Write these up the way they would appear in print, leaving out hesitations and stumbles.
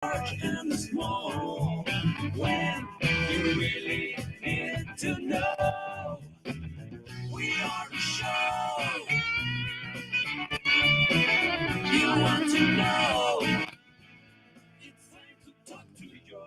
large and the small. When you really need to know, we are the show you want to know. It's time to talk to you.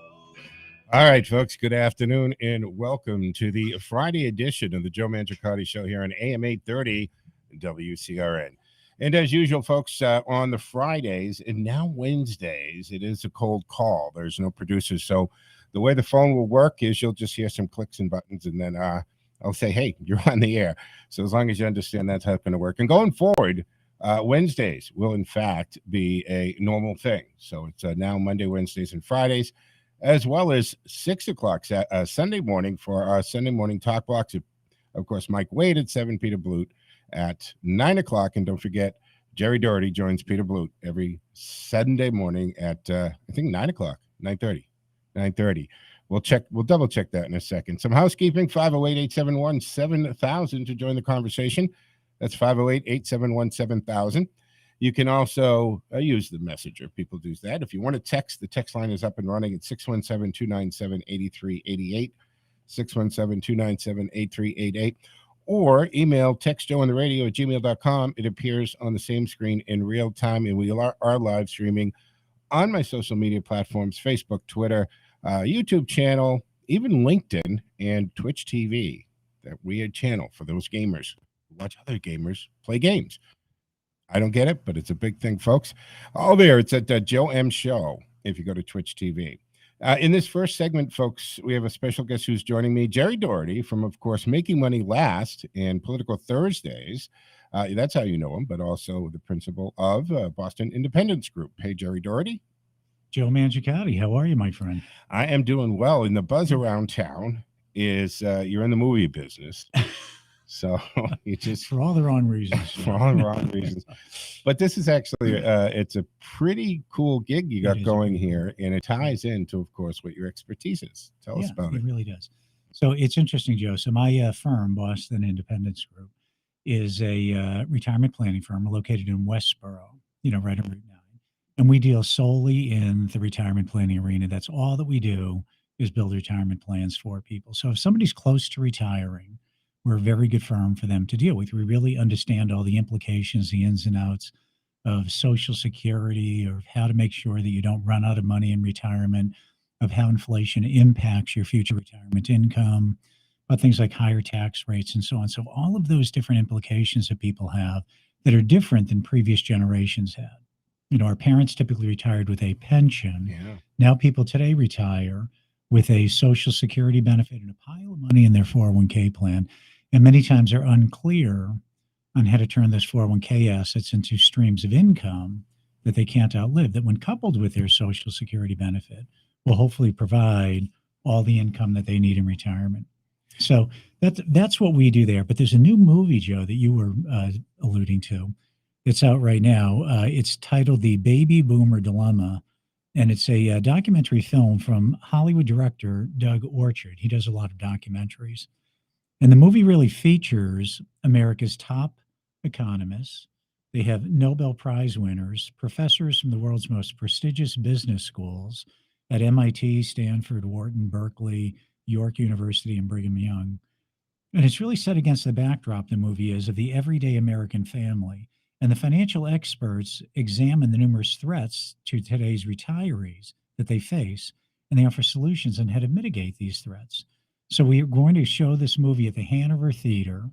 All right, folks, good afternoon and welcome to the Friday edition of the Joe Mangiacotti Show here on AM 830 WCRN. And as usual, folks, on the Fridays and now Wednesdays, it is a cold call. There's no producers. So the way the phone will work is you'll just hear some clicks and buttons, and then I'll say, hey, you're on the air. So as long as you understand that's how it's going to work. And going forward, Wednesdays will, in fact, be a normal thing. So it's now Monday, Wednesdays, and Fridays, as well as 6 o'clock Sunday morning for our Sunday morning talk blocks. Of course, Mike Wade at 7, Peter Blute at 9 o'clock. And don't forget, Jerry Doherty joins Peter Blute every Sunday morning at, I think, 9 o'clock, 9:30. We'll double check that in a second. Some housekeeping, 508-871-7000 to join the conversation. That's 508-871-7000. You can also use the messenger. People do that. If you want to text, the text line is up and running at 617-297-8388, 617-297-8388, or email textjoeontheradio@gmail.com. It appears on the same screen in real time, and we are live streaming on my social media platforms, Facebook, Twitter, YouTube channel, even LinkedIn and Twitch TV, that weird channel for those gamers who watch other gamers play games. I don't get it, but it's a big thing, folks. Oh, there, it's at Joe M. Show if you go to Twitch TV. In this first segment, folks, we have a special guest who's joining me, Jerry Doherty from, of course, Making Money Last and Political Thursdays. That's how you know him, but also the principal of Boston Independence Group. Hey, Jerry Doherty. Joe Mangiacotti, how are you, my friend? I am doing well. And the buzz around town is you're in the movie business. So you just for all the wrong reasons. For all the wrong reasons. But this is actually it's a pretty cool gig you got going here, and it ties into, of course, what your expertise is. Tell us about it. It really does. So it's interesting, Joe. So my firm, Boston Independence Group, is a retirement planning firm located in Westboro, right on Route 9. And we deal solely in the retirement planning arena. That's all that we do is build retirement plans for people. So if somebody's close to retiring, we're a very good firm for them to deal with. We really understand all the implications, the ins and outs of Social Security, or how to make sure that you don't run out of money in retirement, of how inflation impacts your future retirement income, about things like higher tax rates and so on. So all of those different implications that people have that are different than previous generations had. Our parents typically retired with a pension. Yeah. Now people today retire with a Social Security benefit and a pile of money in their 401k plan. And many times they're unclear on how to turn those 401k assets into streams of income that they can't outlive, that when coupled with their Social Security benefit will hopefully provide all the income that they need in retirement. So that's what we do there. But there's a new movie, Joe, that you were alluding to. It's out right now. It's titled The Baby Boomer Dilemma. And it's a documentary film from Hollywood director Doug Orchard. He does a lot of documentaries. And the movie really features America's top economists. They have Nobel Prize winners, professors from the world's most prestigious business schools at MIT, Stanford, Wharton, Berkeley, York University, and Brigham Young. And it's really set against the backdrop, the movie is, of the everyday American family. And the financial experts examine the numerous threats to today's retirees that they face, and they offer solutions on how to mitigate these threats. So we are going to show this movie at the Hanover Theater,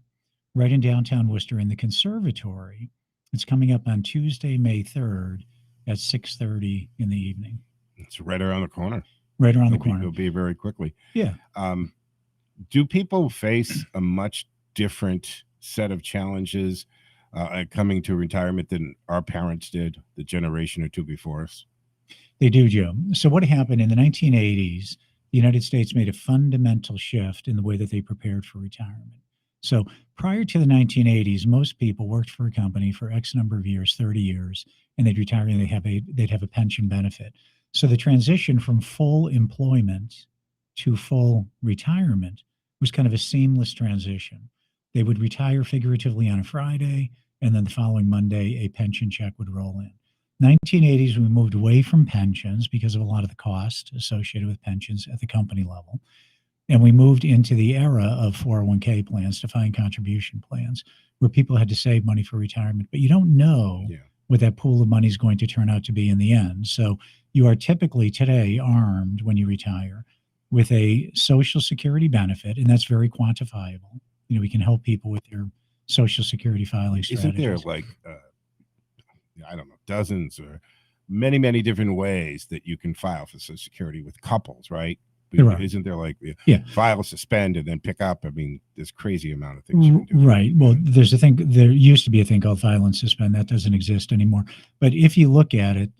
right in downtown Worcester, in the Conservatory. It's coming up on Tuesday, May 3rd at 6:30 in the evening. It's right around the corner. Right around the corner. It'll be very quickly. Yeah. Do people face a much different set of challenges coming to retirement than our parents did, the generation or two before us? They do, Joe. So what happened in the 1980s, the United States made a fundamental shift in the way that they prepared for retirement. So prior to the 1980s, most people worked for a company for X number of years, 30 years, and they'd retire and they'd have a pension benefit. So the transition from full employment to full retirement was kind of a seamless transition. They would retire figuratively on a Friday, and then the following Monday, a pension check would roll in. 1980s, we moved away from pensions because of a lot of the cost associated with pensions at the company level. And we moved into the era of 401k plans, defined contribution plans, where people had to save money for retirement, but you don't know Yeah. what that pool of money is going to turn out to be in the end. So you are typically today armed when you retire with a Social Security benefit, and that's very quantifiable. We can help people with their Social Security filing Isn't there strategies. like I don't know, dozens or many, many different ways that you can file for Social Security with couples, right? There are. Isn't there like Yeah. file, suspend, and then pick up? I mean, there's crazy amount of things you can do. Right. Well, there's a thing. There used to be a thing called file and suspend. That doesn't exist anymore. But if you look at it,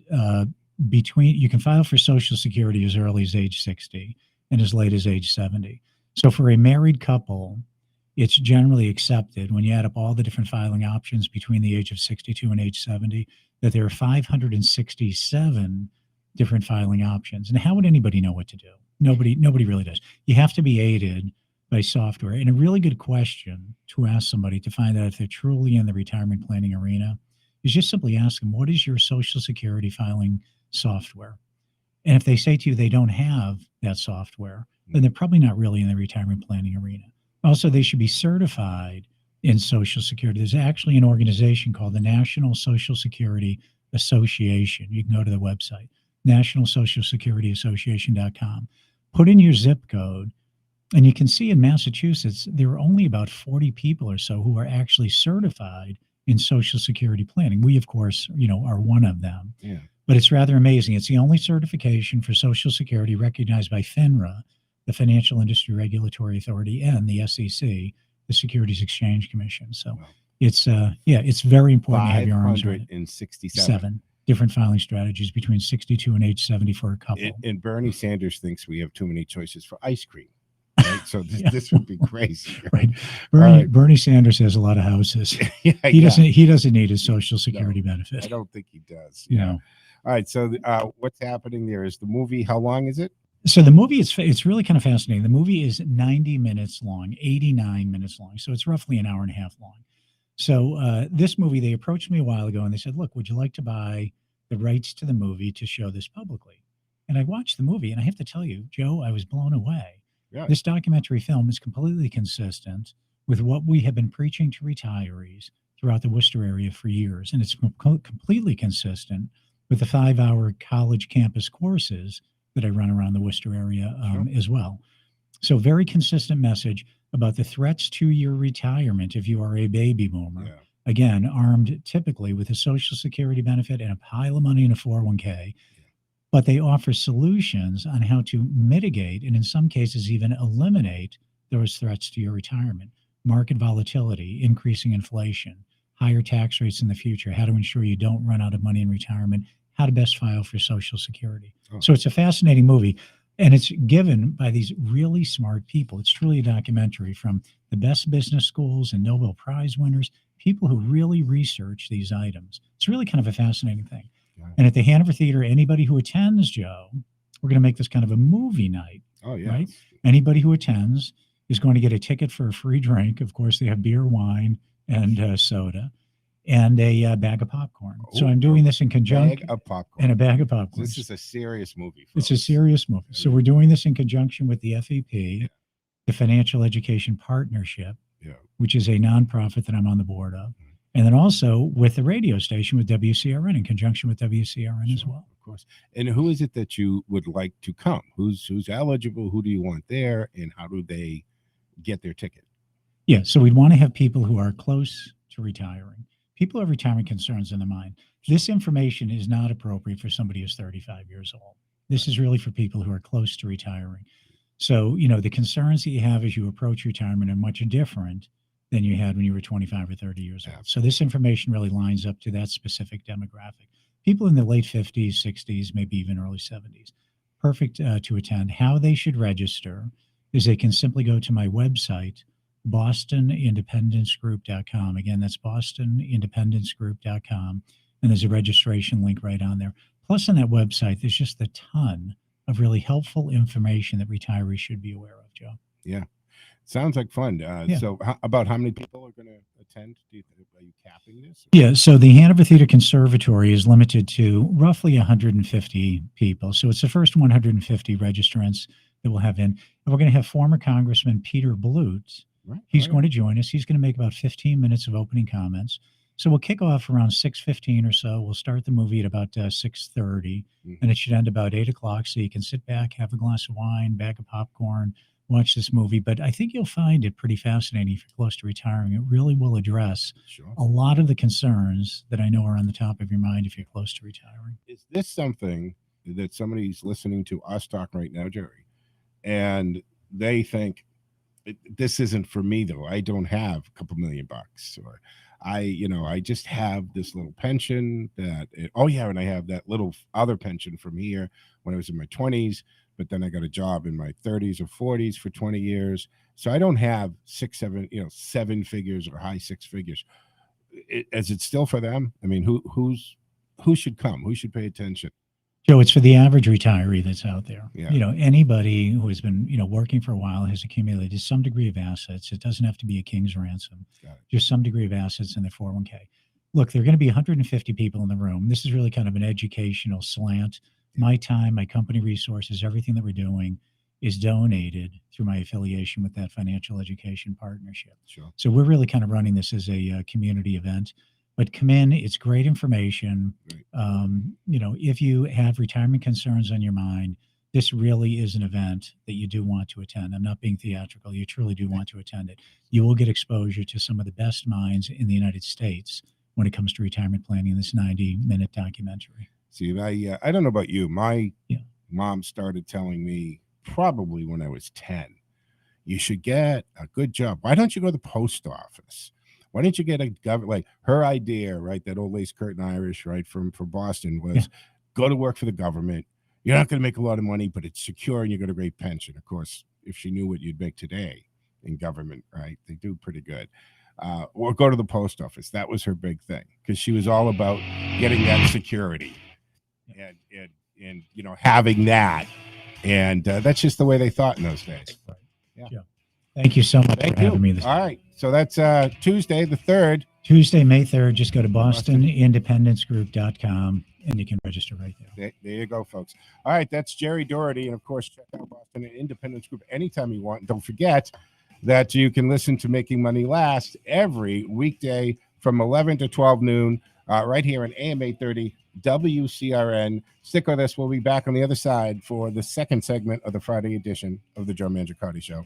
you can file for Social Security as early as age 60 and as late as age 70. So for a married couple, it's generally accepted when you add up all the different filing options between the age of 62 and age 70 that there are 567 different filing options. And how would anybody know what to do? Nobody really does. You have to be aided by software. And a really good question to ask somebody to find out if they're truly in the retirement planning arena is just simply ask them, what is your Social Security filing software? And if they say to you they don't have that software, then they're probably not really in the retirement planning arena. Also, they should be certified in Social Security. There's actually an organization called the National Social Security Association. You can go to the website, nationalsocialsecurity.association.com. Put in your zip code, and you can see in Massachusetts, there are only about 40 people or so who are actually certified in Social Security planning. We, of course, are one of them. Yeah. But it's rather amazing. It's the only certification for Social Security recognized by FINRA, the Financial Industry Regulatory Authority, and the SEC, the Securities Exchange Commission. So it's very important to have your arms around it. 567 different filing strategies between 62 and age 70 for a couple. And Bernie Sanders thinks we have too many choices for ice cream. Right? So this would be crazy. Right. Bernie Sanders has a lot of houses. He doesn't need his Social Security benefit. I don't think he does. Yeah. All right. So what's happening there is the movie. How long is it? So the movie it's really kind of fascinating. The movie is 90 minutes long, 89 minutes long. So it's roughly an hour and a half long. So this movie, they approached me a while ago and they said, look, would you like to buy the rights to the movie to show this publicly? And I watched the movie, and I have to tell you, Joe, I was blown away. Yeah. This documentary film is completely consistent with what we have been preaching to retirees throughout the Worcester area for years. And it's completely consistent with the 5-hour college campus courses that I run around the Worcester area as well. So very consistent message about the threats to your retirement if you are a baby boomer. Yeah. Again, armed typically with a Social Security benefit and a pile of money in a 401k. But they offer solutions on how to mitigate and in some cases even eliminate those threats to your retirement. Market volatility, increasing inflation, higher tax rates in the future, how to ensure you don't run out of money in retirement, how to best file for Social Security. Oh. So it's a fascinating movie, and it's given by these really smart people. It's truly a documentary from the best business schools and Nobel Prize winners, people who really research these items. It's really kind of a fascinating thing. And at the Hanover Theater, anybody who attends, Joe, we're going to make this kind of a movie night. Oh, yeah. Right? Anybody who attends is going to get a ticket for a free drink. Of course, they have beer, wine, and soda, and a bag of popcorn. So I'm doing this in conjunction. Bag of popcorn. And a bag of popcorn. This is a serious movie. It's a serious movie. So we're doing this in conjunction with the FEP, the Financial Education Partnership, which is a nonprofit that I'm on the board of. And then also with the radio station with WCRN, in conjunction with WCRN as well. Of course. And who is it that you would like to come? Who's eligible? Who do you want there? And how do they get their ticket? Yeah, so we'd want to have people who are close to retiring. People have retirement concerns in their mind. This information is not appropriate for somebody who's 35 years old. This is really for people who are close to retiring. So, the concerns that you have as you approach retirement are much different than you had when you were 25 or 30 years old. So this information really lines up to that specific demographic. People in the late 50s, 60s, maybe even early 70s. Perfect to attend. How they should register is they can simply go to my website, bostonindependencegroup.com. Again, that's bostonindependencegroup.com. And there's a registration link right on there. Plus on that website, there's just a ton of really helpful information that retirees should be aware of, Joe. Yeah. Sounds like fun. Yeah. So about how many people are going to attend? Are you capping this? Yeah, so the Hanover Theater Conservatory is limited to roughly 150 people. So it's the first 150 registrants that we'll have in. And we're going to have former Congressman Peter Bluth. Right. He's going to join us. He's going to make about 15 minutes of opening comments. So we'll kick off around 6:15 or so. We'll start the movie at about 6:30, and it should end about 8 o'clock. So you can sit back, have a glass of wine, bag of popcorn, watch this movie. But I think you'll find it pretty fascinating if you're close to retiring. It really will address a lot of the concerns that I know are on the top of your mind if you're close to retiring. Is this something that somebody's listening to us talk right now, Jerry, and they think, this isn't for me though? I don't have a couple $1 million, or I just have this little pension and I have that little other pension from here when I was in my 20s, but then I got a job in my 30s or 40s for 20 years. So I don't have 7 figures or high 6 figures. Is it still for them? I mean, who should come? Who should pay attention? Joe, it's for the average retiree that's out there. Yeah. Anybody who has been, working for a while, has accumulated some degree of assets. It doesn't have to be a king's ransom, just some degree of assets in their 401k. Look, there are going to be 150 people in the room. This is really kind of an educational slant. My time, my company resources, everything that we're doing is donated through my affiliation with that financial education partnership. Sure. So we're really kind of running this as a community event. But come in, it's great information. If you have retirement concerns on your mind, this really is an event that you do want to attend. I'm not being theatrical. You truly do want to attend it. You will get exposure to some of the best minds in the United States when it comes to retirement planning in this 90-minute documentary. See, I don't know about you. My mom started telling me probably when I was 10, you should get a good job. Why don't you go to the post office? Why don't you get a government? Like her idea, right? That old lace curtain Irish, right, from Boston was go to work for the government. You're not going to make a lot of money, but it's secure and you get a great pension. Of course, if she knew what you'd make today in government, right, they do pretty good. Or go to the post office. That was her big thing because she was all about getting that security and having that. And that's just the way they thought in those days. Yeah. Thank you so much for having me this All right. So that's Tuesday, the 3rd. Tuesday, May 3rd. Just go to BostonIndependenceGroup.com and you can register right there. There you go, folks. All right. That's Jerry Doherty. And, of course, check out Boston Independence Group anytime you want. And don't forget that you can listen to Making Money Last every weekday from 11 to 12 noon right here on AM 830 WCRN. Stick with us. We'll be back on the other side for the second segment of the Friday edition of the Joe Mangiacotti Show.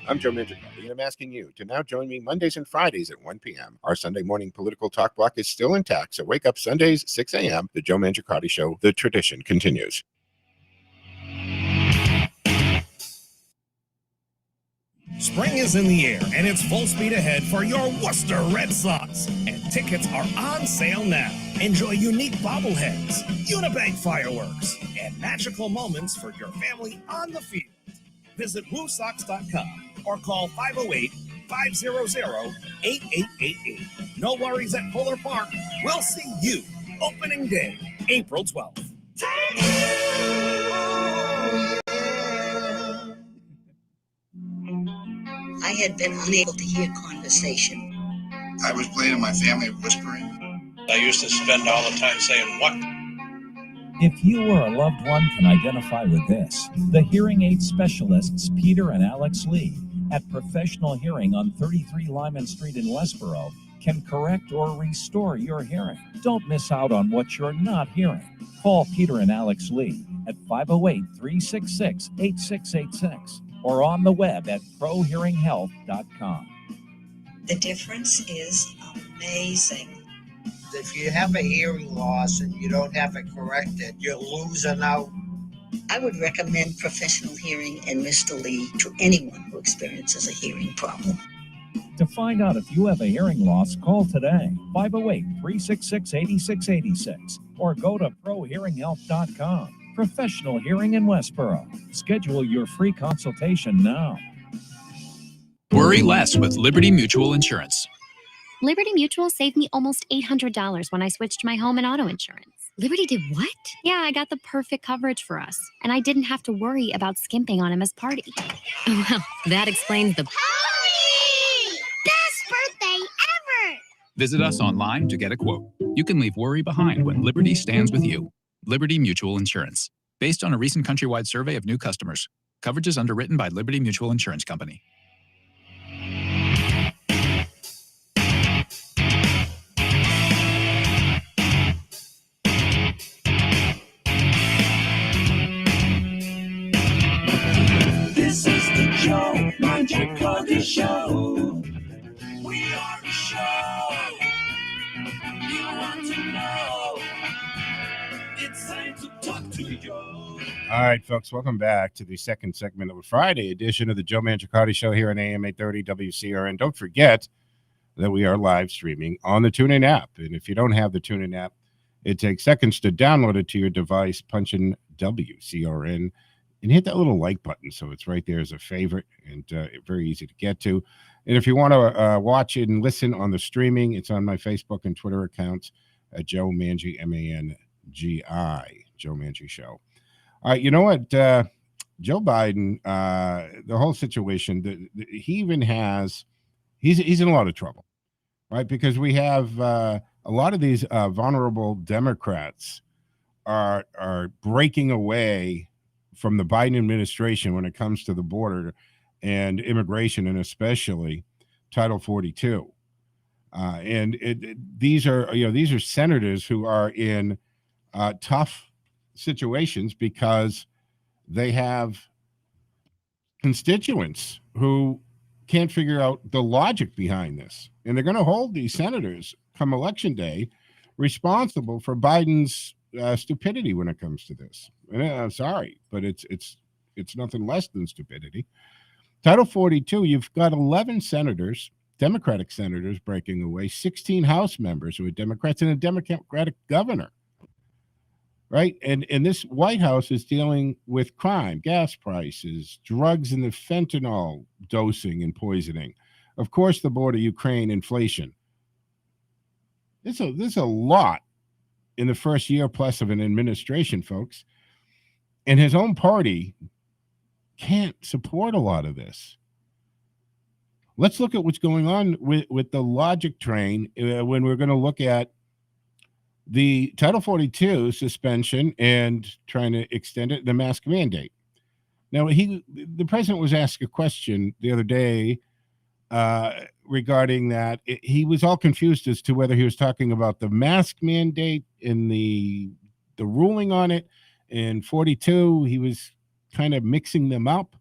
I'm Joe Mangiacotti, and I'm asking you to now join me Mondays and Fridays at 1 p.m. Our Sunday morning political talk block is still intact, so wake up Sundays, 6 a.m. The Joe Mangiacotti Show. The tradition continues. Spring is in the air, and it's full speed ahead for your Worcester Red Sox. And tickets are on sale now. Enjoy unique bobbleheads, Unibank fireworks, and magical moments for your family on the field. Visit WooSox.com or call 508-500-8888. No worries at Fuller Park. We'll see you opening day, April 12th. I had been unable to hear conversation. I was planning my family whispering. I used to spend all the time saying, what? If you or a loved one can identify with this, the hearing aid specialists Peter and Alex Lee at Professional Hearing on 33 Lyman Street in Westboro can correct or restore your hearing. Don't miss out on what you're not hearing. Call Peter and Alex Lee at 508-366-8686 or on the web at prohearinghealth.com. The difference is amazing. If you have a hearing loss and you don't have it corrected, you're losing out. I would recommend professional hearing and Mr. Lee to anyone who experiences a hearing problem. To find out if you have a hearing loss, call today, 508-366-8686, or go to prohearinghelp.com. Professional Hearing in Westboro. Schedule your free consultation now. Worry less with Liberty Mutual Insurance. Liberty Mutual saved me almost $800 when I switched my home and auto insurance. Liberty did what? Yeah, I got the perfect coverage for us, and I didn't have to worry about skimping on Emma's party. Well, that explains the Party! Best birthday ever! Visit us online to get a quote. You can leave worry behind when Liberty stands with you. Liberty Mutual Insurance. Based on a recent countrywide survey of new customers. Coverage is underwritten by Liberty Mutual Insurance Company. This is the Joe Mangiacotti Show. We are the show you want to know. It's time to talk to you. All right, folks, welcome back to the second segment of a Friday edition of the Joe Mangiacotti Show here on AM 830 WCRN. Don't forget that we are live streaming on the TuneIn app. And if you don't have the TuneIn app, it takes seconds to download it to your device. Punch in WCRN and hit that little like button so it's right there as a favorite and very easy to get to. And if you want to watch it and listen on the streaming, it's on my Facebook and Twitter accounts at Joe Mangi, M-A-N-G-I, Joe Mangi Show. All right, you know what? Joe Biden, the whole situation, he even has, he's in a lot of trouble, right? Because we have a lot of these vulnerable Democrats are breaking away from the Biden administration when it comes to the border and immigration, and especially Title 42. These are senators who are in tough situations because they have constituents who can't figure out the logic behind this. And they're going to hold these senators come election day responsible for Biden's stupidity when it comes to this. And I'm sorry, but it's nothing less than stupidity. Title 42, you've got 11 senators, Democratic senators breaking away, 16 House members who are Democrats, and a Democratic governor, right? And this White House is dealing with crime, gas prices, drugs, and the fentanyl dosing and poisoning. Of course, the border, Ukraine, inflation. There's a lot in the first year plus of an administration, folks. And his own party can't support a lot of this. Let's look at what's going on with the logic train when we're going to look at the Title 42 suspension and trying to extend it, the mask mandate. Now, the president was asked a question the other day regarding that. He was all confused as to whether he was talking about the mask mandate and the ruling on it. In 42, he was kind of mixing them up,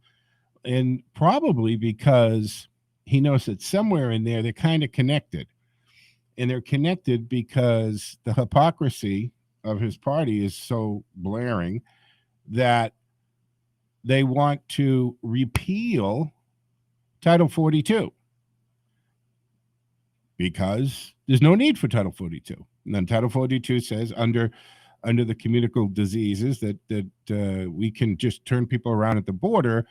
and probably because he knows that somewhere in there they're kind of connected. And they're connected because the hypocrisy of his party is so blaring that they want to repeal Title 42 because there's no need for Title 42. And then Title 42 says under the communicable diseases that we can just turn people around at the border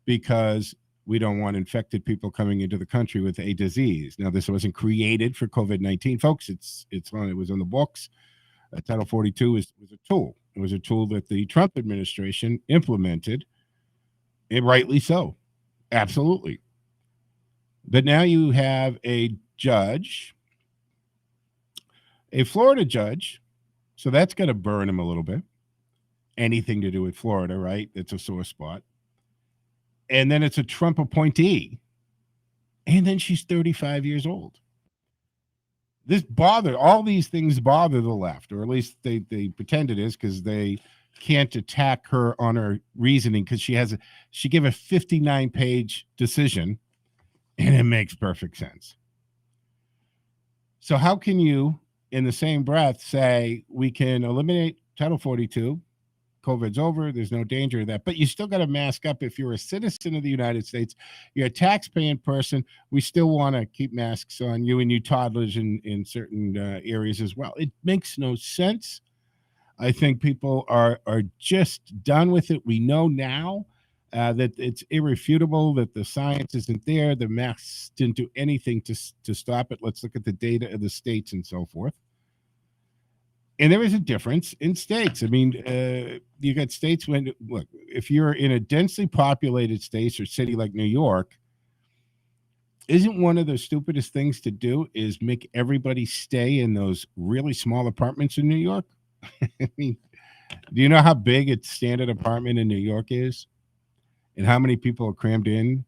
because we don't want infected people coming into the country with a disease. Now, this wasn't created for COVID-19, folks. It was on the books. Title 42 was a tool. It was a tool that the Trump administration implemented, and rightly so. Absolutely. But now you have a judge, a Florida judge, so that's going to burn him a little bit. Anything to do with Florida, right? It's a sore spot. And then it's a Trump appointee. And then she's 35 years old. All these things bother the left, or at least they pretend it is, because they can't attack her on her reasoning, because she gave a 59-page decision, and it makes perfect sense. So how can you in the same breath, say we can eliminate Title 42. COVID's over. There's no danger of that. But you still got to mask up. If you're a citizen of the United States, you're a tax-paying person, we still want to keep masks on you and you toddlers in certain areas as well. It makes no sense. I think people are just done with it. We know now that it's irrefutable, that the science isn't there. The masks didn't do anything to stop it. Let's look at the data of the states and so forth. And there is a difference in states. I mean, you got states when, look, if you're in a densely populated state or city like New York, isn't one of the stupidest things to do is make everybody stay in those really small apartments in New York? I mean, do you know how big a standard apartment in New York is? And how many people are crammed in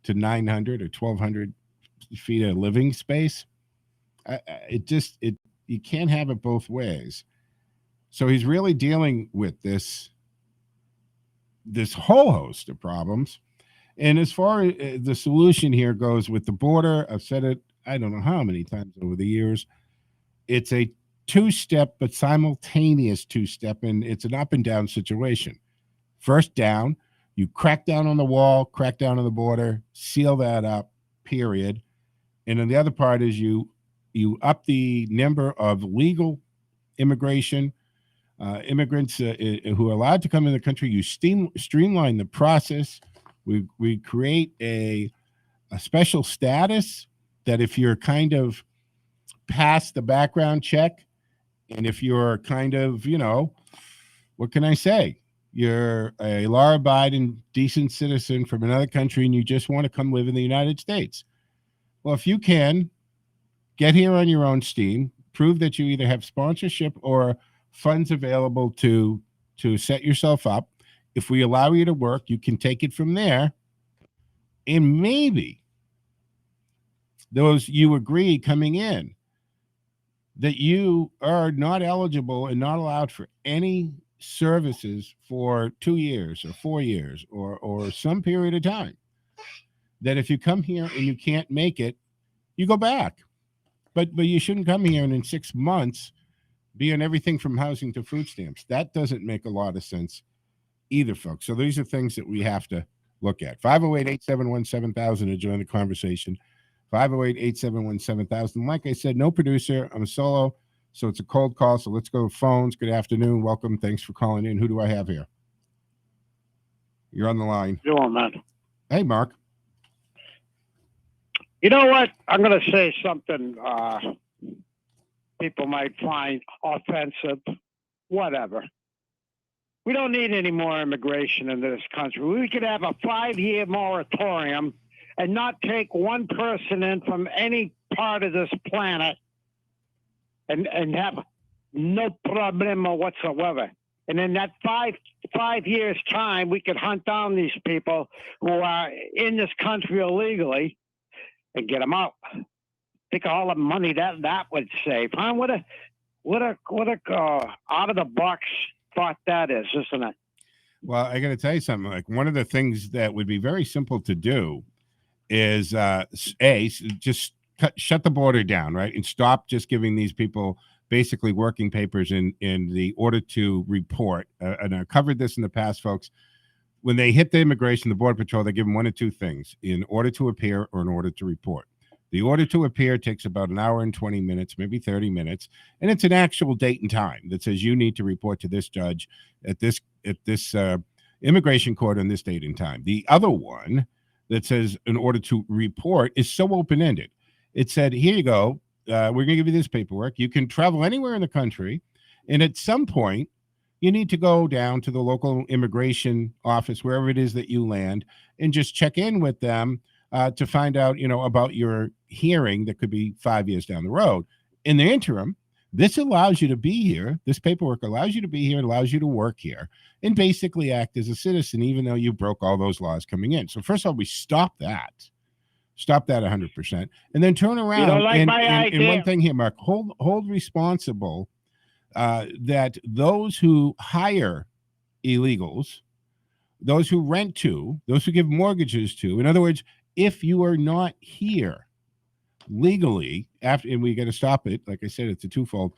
to 900 or 1,200 feet of living space? You can't have it both ways. So he's really dealing with this whole host of problems. And as far as the solution here goes with the border, I've said it, I don't know how many times over the years, it's a two-step but simultaneous two-step, and it's an up and down situation. First down, you crack down on the wall, crack down on the border, seal that up, period. And then the other part is you up the number of legal immigration, immigrants who are allowed to come in the country. You streamline the process. We create a special status that if you're kind of past the background check, and if you're kind of, what can I say? You're a law-abiding, decent citizen from another country and you just want to come live in the United States. Well, if you can, get here on your own steam, prove that you either have sponsorship or funds available to set yourself up. If we allow you to work, you can take it from there. And maybe those you agree coming in that you are not eligible and not allowed for any services for 2 years or 4 years or some period of time, that if you come here and you can't make it, you go back. But you shouldn't come here and in 6 months be on everything from housing to food stamps. That doesn't make a lot of sense either, folks. So these are things that we have to look at. 508-871-7000 to join the conversation. 508-871-7000. Like I said, no producer. I'm a solo, so it's a cold call. So let's go to phones. Good afternoon. Welcome. Thanks for calling in. Who do I have here? You're on the line. Go on, man. Hey, Mark. You know what? I'm going to say something people might find offensive. Whatever. We don't need any more immigration in this country. We could have a 5-year moratorium and not take one person in from any part of this planet and have no problem whatsoever. And in that five years' time, we could hunt down these people who are in this country illegally and get them out. Think of all the money that would save. Huh? What a out of the box thought that is, isn't it? Well, I got to tell you something. Like, one of the things that would be very simple to do is just shut the border down, right, and stop just giving these people basically working papers in the order to report. And I covered this in the past, folks. When they hit the immigration, the Border Patrol, they give them one of two things: in order to appear or in order to report. The order to appear takes about an hour and 20 minutes, maybe 30 minutes, and it's an actual date and time that says you need to report to this judge at this immigration court on this date and time. The other one that says in order to report is so open-ended. It said, here you go. We're going to give you this paperwork. You can travel anywhere in the country, and at some point, you need to go down to the local immigration office, wherever it is that you land, and just check in with them to find out, about your hearing that could be 5 years down the road. In the interim, this allows you to be here. This paperwork allows you to be here, allows you to work here, and basically act as a citizen, even though you broke all those laws coming in. So first of all, we stop that 100%, and then turn around. You don't like my and idea. one thing here, Mark, hold responsible that those who hire illegals, those who rent to, those who give mortgages to, in other words, if you are not here, legally, and we got to stop it. Like I said, it's a twofold.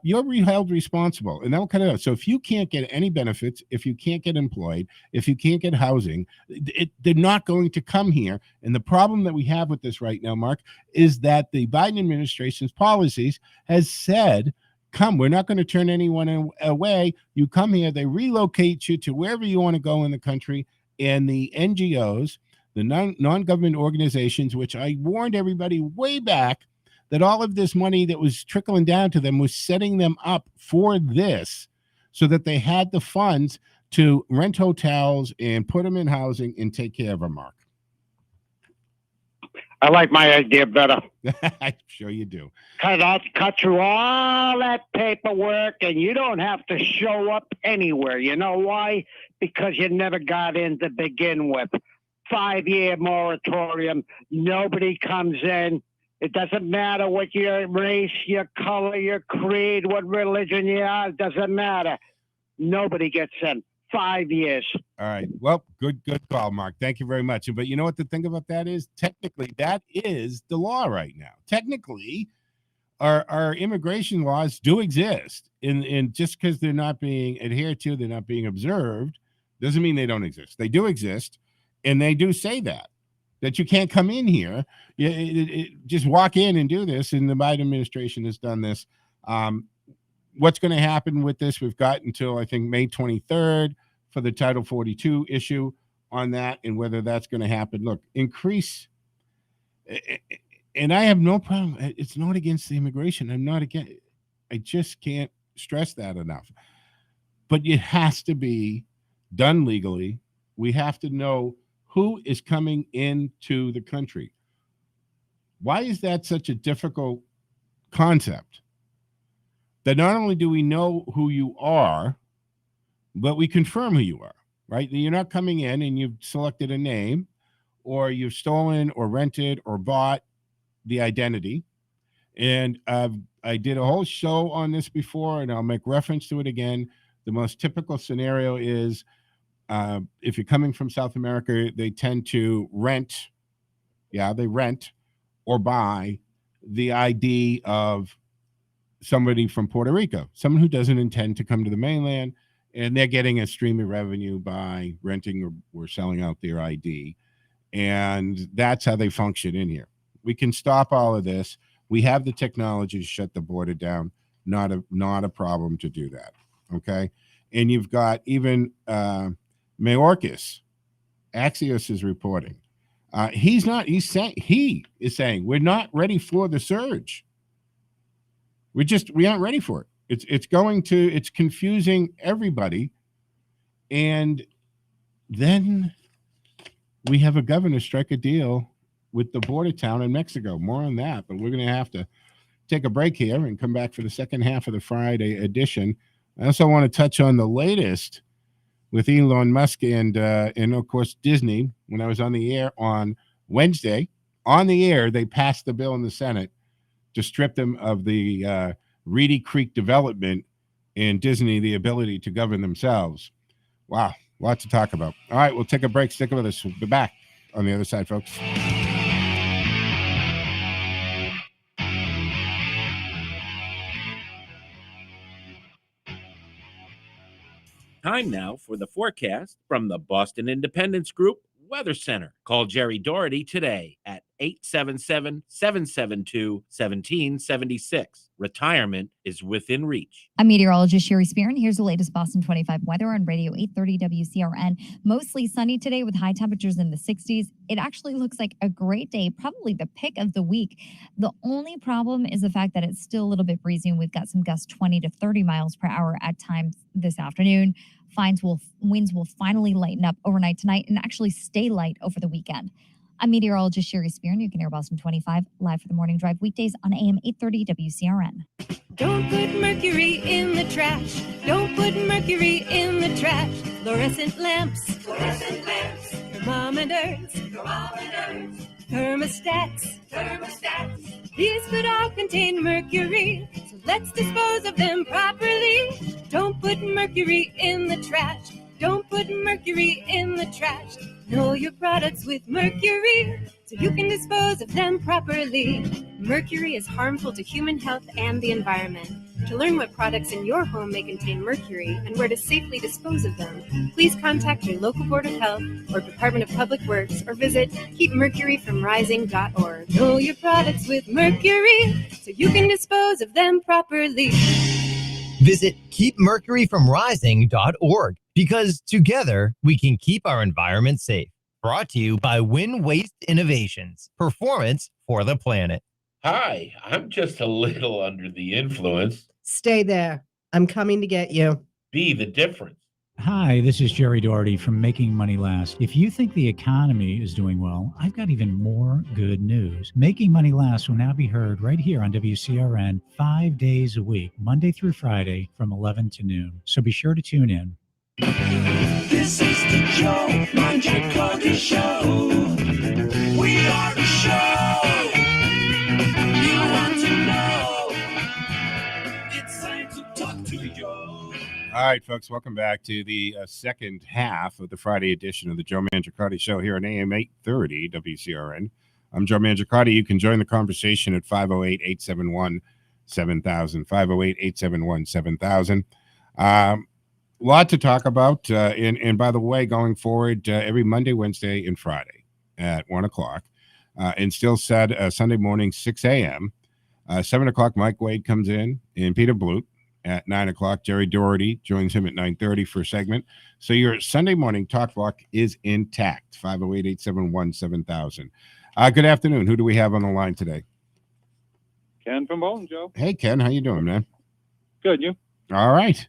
You're held responsible, and that'll cut it out. So if you can't get any benefits, if you can't get employed, if you can't get housing, they're not going to come here. And the problem that we have with this right now, Mark, is that the Biden administration's policies has said, come, we're not going to turn anyone away. You come here, they relocate you to wherever you want to go in the country. And the NGOs, the non-government organizations, which I warned everybody way back, that all of this money that was trickling down to them was setting them up for this so that they had the funds to rent hotels and put them in housing and take care of them, Mark. I like my idea better. I'm sure you do. Cut through all that paperwork, and you don't have to show up anywhere. You know why? Because you never got in to begin with. 5-year moratorium. Nobody comes in. It doesn't matter what your race, your color, your creed, what religion you are. It doesn't matter. Nobody gets in. 5 years. All right. Well, good call, Mark. Thank you very much. But you know what the thing about that is? Technically, that is the law right now. Technically, our immigration laws do exist. And just because they're not being adhered to, they're not being observed, doesn't mean they don't exist. They do exist. And they do say that you can't come in here. Just walk in and do this. And the Biden administration has done this. What's going to happen with this? We've got until, I think, May 23rd for the Title 42 issue on that and whether that's going to happen. Look, increase. And I have no problem. It's not against the immigration. I'm not against. I just can't stress that enough. But it has to be done legally. We have to know who is coming into the country. Why is that such a difficult concept? That not only do we know who you are, but we confirm who you are, right? You're not coming in and you've selected a name or you've stolen or rented or bought the identity. And I did a whole show on this before, and I'll make reference to it again. The most typical scenario is if you're coming from South America, they tend to rent. Yeah, they rent or buy the ID of somebody from Puerto Rico, someone who doesn't intend to come to the mainland, and they're getting a stream of revenue by renting or selling out their ID. And that's how they function in here. We can stop all of this. We have the technology to shut the border down. Not a problem to do that. Okay. And you've got even Mayorkas, Axios is reporting. He is saying we're not ready for the surge. We aren't ready for it. It's confusing everybody. And then we have a governor strike a deal with the border town in Mexico. More on that, but we're going to have to take a break here and come back for the second half of the Friday edition. I also want to touch on the latest with Elon Musk and of course Disney. When I was on the air on Wednesday, they passed the bill in the Senate to strip them of the Reedy Creek development and Disney the ability to govern themselves. Wow, lots to talk about. All right, we'll take a break. Stick with us. We'll be back on the other side, folks. Time now for the forecast from the Boston Independence Group Weather Center. Call Jerry Doherty today at 877-772-1776. Retirement is within reach. I'm meteorologist Sherry Spear, and here's the latest Boston 25 weather on Radio 830 WCRN. Mostly sunny today with high temperatures in the 60s. It actually looks like a great day, probably the pick of the week. The only problem is the fact that it's still a little bit breezy, and we've got some gusts 20 to 30 miles per hour at times this afternoon. Winds will finally lighten up overnight tonight and actually stay light over the weekend. I'm meteorologist Sherry Spear, and you can hear Boston 25 live for the morning drive weekdays on AM 830 WCRN. Don't put mercury in the trash. Don't put mercury in the trash. Fluorescent lamps. Thermometers. Thermostats. These could all contain mercury, so let's dispose of them properly. Don't put mercury in the trash. Don't put mercury in the trash. Know your products with mercury. so you can dispose of them properly. Mercury is harmful to human health and the environment. To learn what products in your home may contain mercury and where to safely dispose of them, please contact your local Board of Health or Department of Public Works or visit keepmercuryfromrising.org. Know your products with mercury so you can dispose of them properly. Visit keepmercuryfromrising.org because together we can keep our environment safe. Brought to you by Win Waste Innovations. Performance for the planet. Hi, I'm just a little under the influence. Stay there. I'm coming to get you. Be the difference. Hi, this is Jerry Doherty from Making Money Last. If you think the economy is doing well, I've got even more good news. Making Money Last will now be heard right here on WCRN 5 days a week, Monday through Friday from 11 to noon. So be sure to tune in. This is the Joe Mangiacotti Show. We are the show you want to know. It's time to talk to you. All right, folks, welcome back to the second half of the Friday edition of the Joe Mangiacotti Show here on AM 830 WCRN. I'm Joe Mangiacotti. You can join the conversation at 508-871-7000, 508-871-7000. Lot to talk about, and by the way, going forward, every Monday, Wednesday, and Friday at 1 o'clock, and still said Sunday morning, 6 a.m., 7 o'clock, Mike Wade comes in, and Peter Blute at 9 o'clock. Jerry Doherty joins him at 9:30 for a segment. So your Sunday morning talk block is intact, 508-871-7000. Good afternoon. Who do we have on the line today? Ken from Bowling, Joe. Hey, Ken. How you doing, man? Good, you? All right.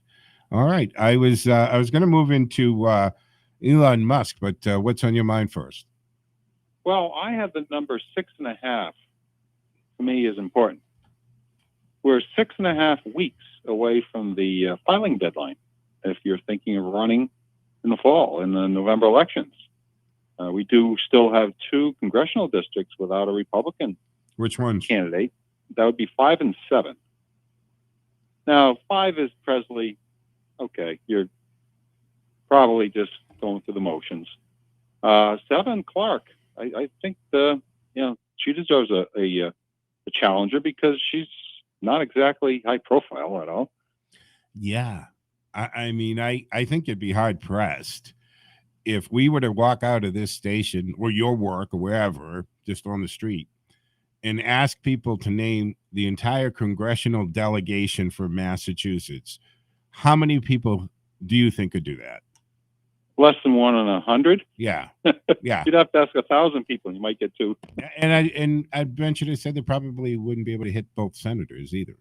I was going to move into Elon Musk, but what's on your mind first? Well, I have the number 6.5. For me, is important. We're 6.5 weeks away from the filing deadline. If you're thinking of running in the fall in the November elections, we do still have 2 congressional districts without a Republican. Which ones? Candidate. That would be 5 and 7. Now, 5 is Presley. Okay, you're probably just going through the motions. 7, Clark. I think she deserves a challenger because she's not exactly high profile at all. Yeah, I mean, I think you'd be hard pressed if we were to walk out of this station or your work or wherever, just on the street, and ask people to name the entire congressional delegation for Massachusetts. How many people do you think could do that? Less than 1 in 100. Yeah, yeah. You'd have to ask 1,000 people. You might get 2. And I'd venture to say they probably wouldn't be able to hit both senators either.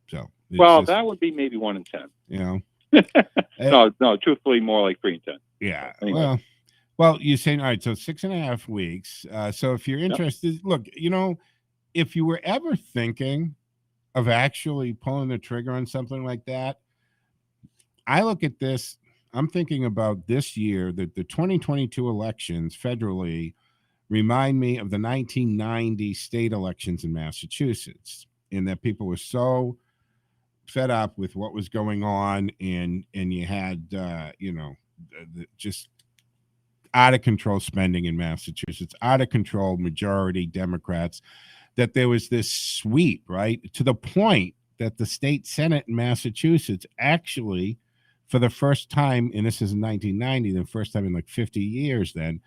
So, that would be maybe 1 in 10. You know, no. Truthfully, more like 3 in 10. Yeah. Anyway. Well, you're saying all right. So 6.5 weeks. So if you're interested, look, if you were ever thinking of actually pulling the trigger on something like that, I look at this. I'm thinking about this year that the 2022 elections federally remind me of the 1990 state elections in Massachusetts, in that people were so fed up with what was going on, and you had just out of control spending in Massachusetts, out of control majority Democrats, that there was this sweep, right, to the point that the state Senate in Massachusetts actually, for the first time, and this is in 1990, the first time in like 50 years then,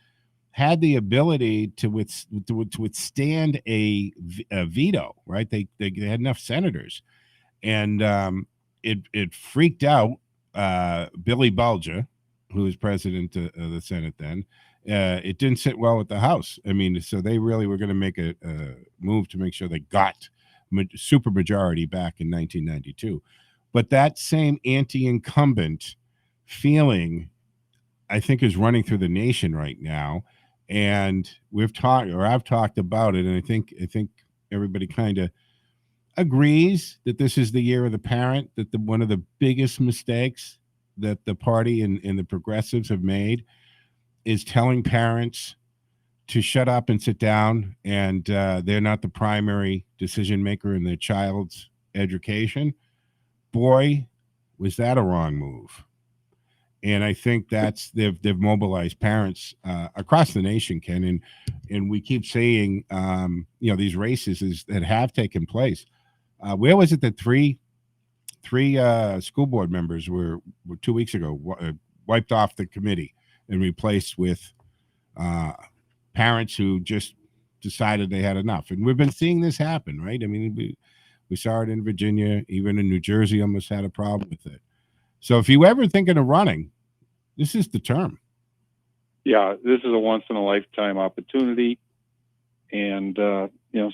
had the ability to withstand a veto, right? They had enough senators. And it freaked out Billy Bulger, who was president of the Senate then. It didn't sit well with the House. I mean, so they really were going to make a move to make sure they got super majority back in 1992. But that same anti-incumbent feeling, I think, is running through the nation right now. And I've talked about it, and I think everybody kind of agrees that this is the year of the parent, that one of the biggest mistakes that the party and the progressives have made is telling parents to shut up and sit down, and they're not the primary decision maker in their child's education. Boy, was that a wrong move. And I think that's they've mobilized parents across the nation, Ken, and we keep seeing these races that have taken place. Where was it that three school board members were 2 weeks ago wiped off the committee and replaced with parents who just decided they had enough? And we've been seeing this happen, right? I mean, we saw it in Virginia, even in New Jersey almost had a problem with it. So if you ever thinking of running, this is the term. Yeah, this is a once in a lifetime opportunity, and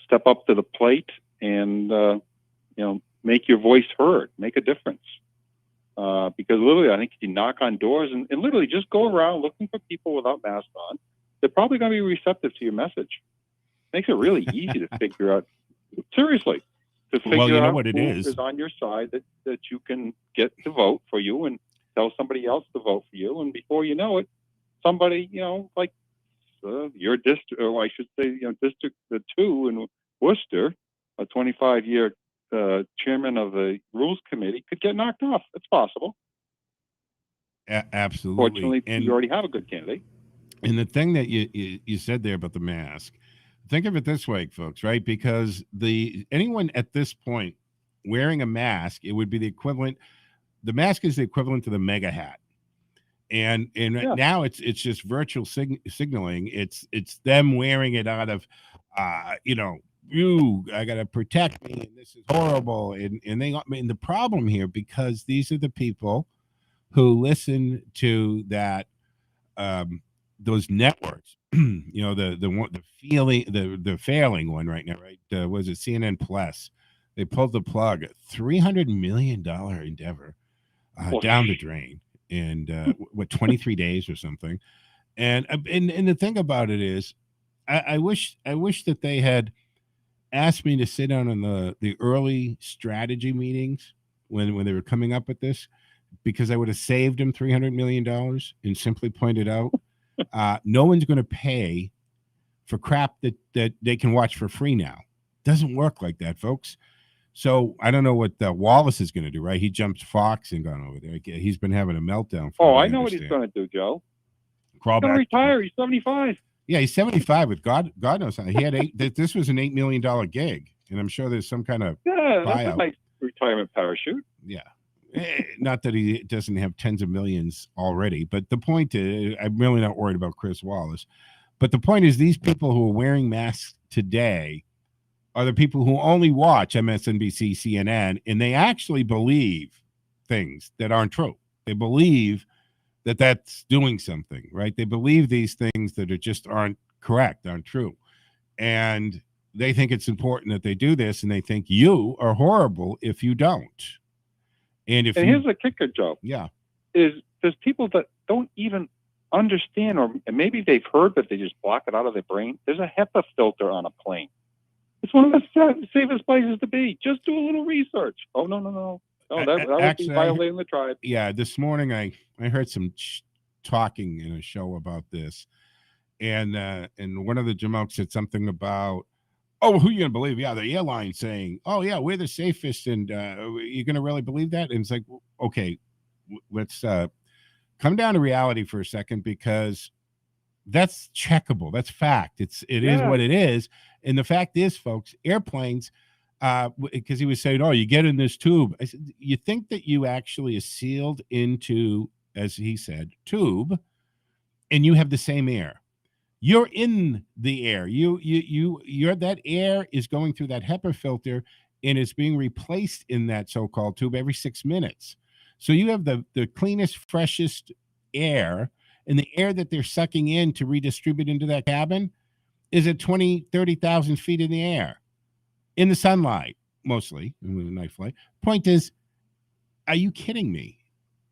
step up to the plate and make your voice heard, make a difference. Because literally, I think if you knock on doors and literally just go around looking for people without masks on, they're probably going to be receptive to your message. Makes it really easy to figure out. Seriously, to figure out what it who is on your side that you can get to vote for you and tell somebody else to vote for you. And before you know it, somebody, like your district, or I should say, District 2 in Worcester, a 25-year chairman of the Rules Committee, could get knocked off. It's possible. Absolutely. Fortunately, you already have a good candidate. And the thing that you said there about the mask, think of it this way, folks, right? Because anyone at this point wearing a mask, it would be the equivalent. The mask is the equivalent to the mega hat, and now it's just virtual signaling. It's them wearing it out of, I got to protect me, and this is horrible. And the problem here, because these are the people who listen to that. Those networks, the failing one right now, right? Was it CNN Plus? They pulled the plug. $300 million endeavor down the drain in 23 days or something. And the thing about it is, I wish that they had asked me to sit down in the early strategy meetings when they were coming up with this, because I would have saved them $300 million and simply pointed out. No one's going to pay for crap that they can watch for free now. Doesn't work like that, folks. So I don't know what Wallace is going to do, right? He jumped Fox and gone over there. He's been having a meltdown. I know what he's going to do, Joe. Crawl he's going back. to retire. He's 75. Yeah, he's 75 with God knows how. He had this was an $8 million gig, and I'm sure there's some kind of that's buyout. A nice retirement parachute. Yeah. Not that he doesn't have tens of millions already, but the point is, I'm really not worried about Chris Wallace. But the point is, these people who are wearing masks today are the people who only watch MSNBC, CNN, and they actually believe things that aren't true. They believe that that's doing something, right? They believe these things that aren't correct, aren't true. And they think it's important that they do this, and they think you are horrible if you don't. And here's the kicker, Joe. Yeah. Is there's people that don't even understand, or maybe they've heard, but they just block it out of their brain. There's a HEPA filter on a plane. It's one of the safest places to be. Just do a little research. Oh, no. That would be violating the tribe. Yeah, this morning I heard some talking in a show about this. And one of the jamokes said something about, oh, who are you going to believe? Yeah, the airline saying, oh, yeah, we're the safest. And you're going to really believe that? And it's like, okay, let's come down to reality for a second, because that's checkable. That's fact. It is what it is. And the fact is, folks, airplanes, because he was saying, oh, you get in this tube. I said, you think that you actually are sealed into, as he said, tube, and you have the same air. You're in the air. You're that air is going through that HEPA filter and is being replaced in that so-called tube every 6 minutes. So you have the cleanest, freshest air, and the air that they're sucking in to redistribute into that cabin is at 20, 30,000 feet in the air, in the sunlight, mostly, with a night flight. Point is, are you kidding me?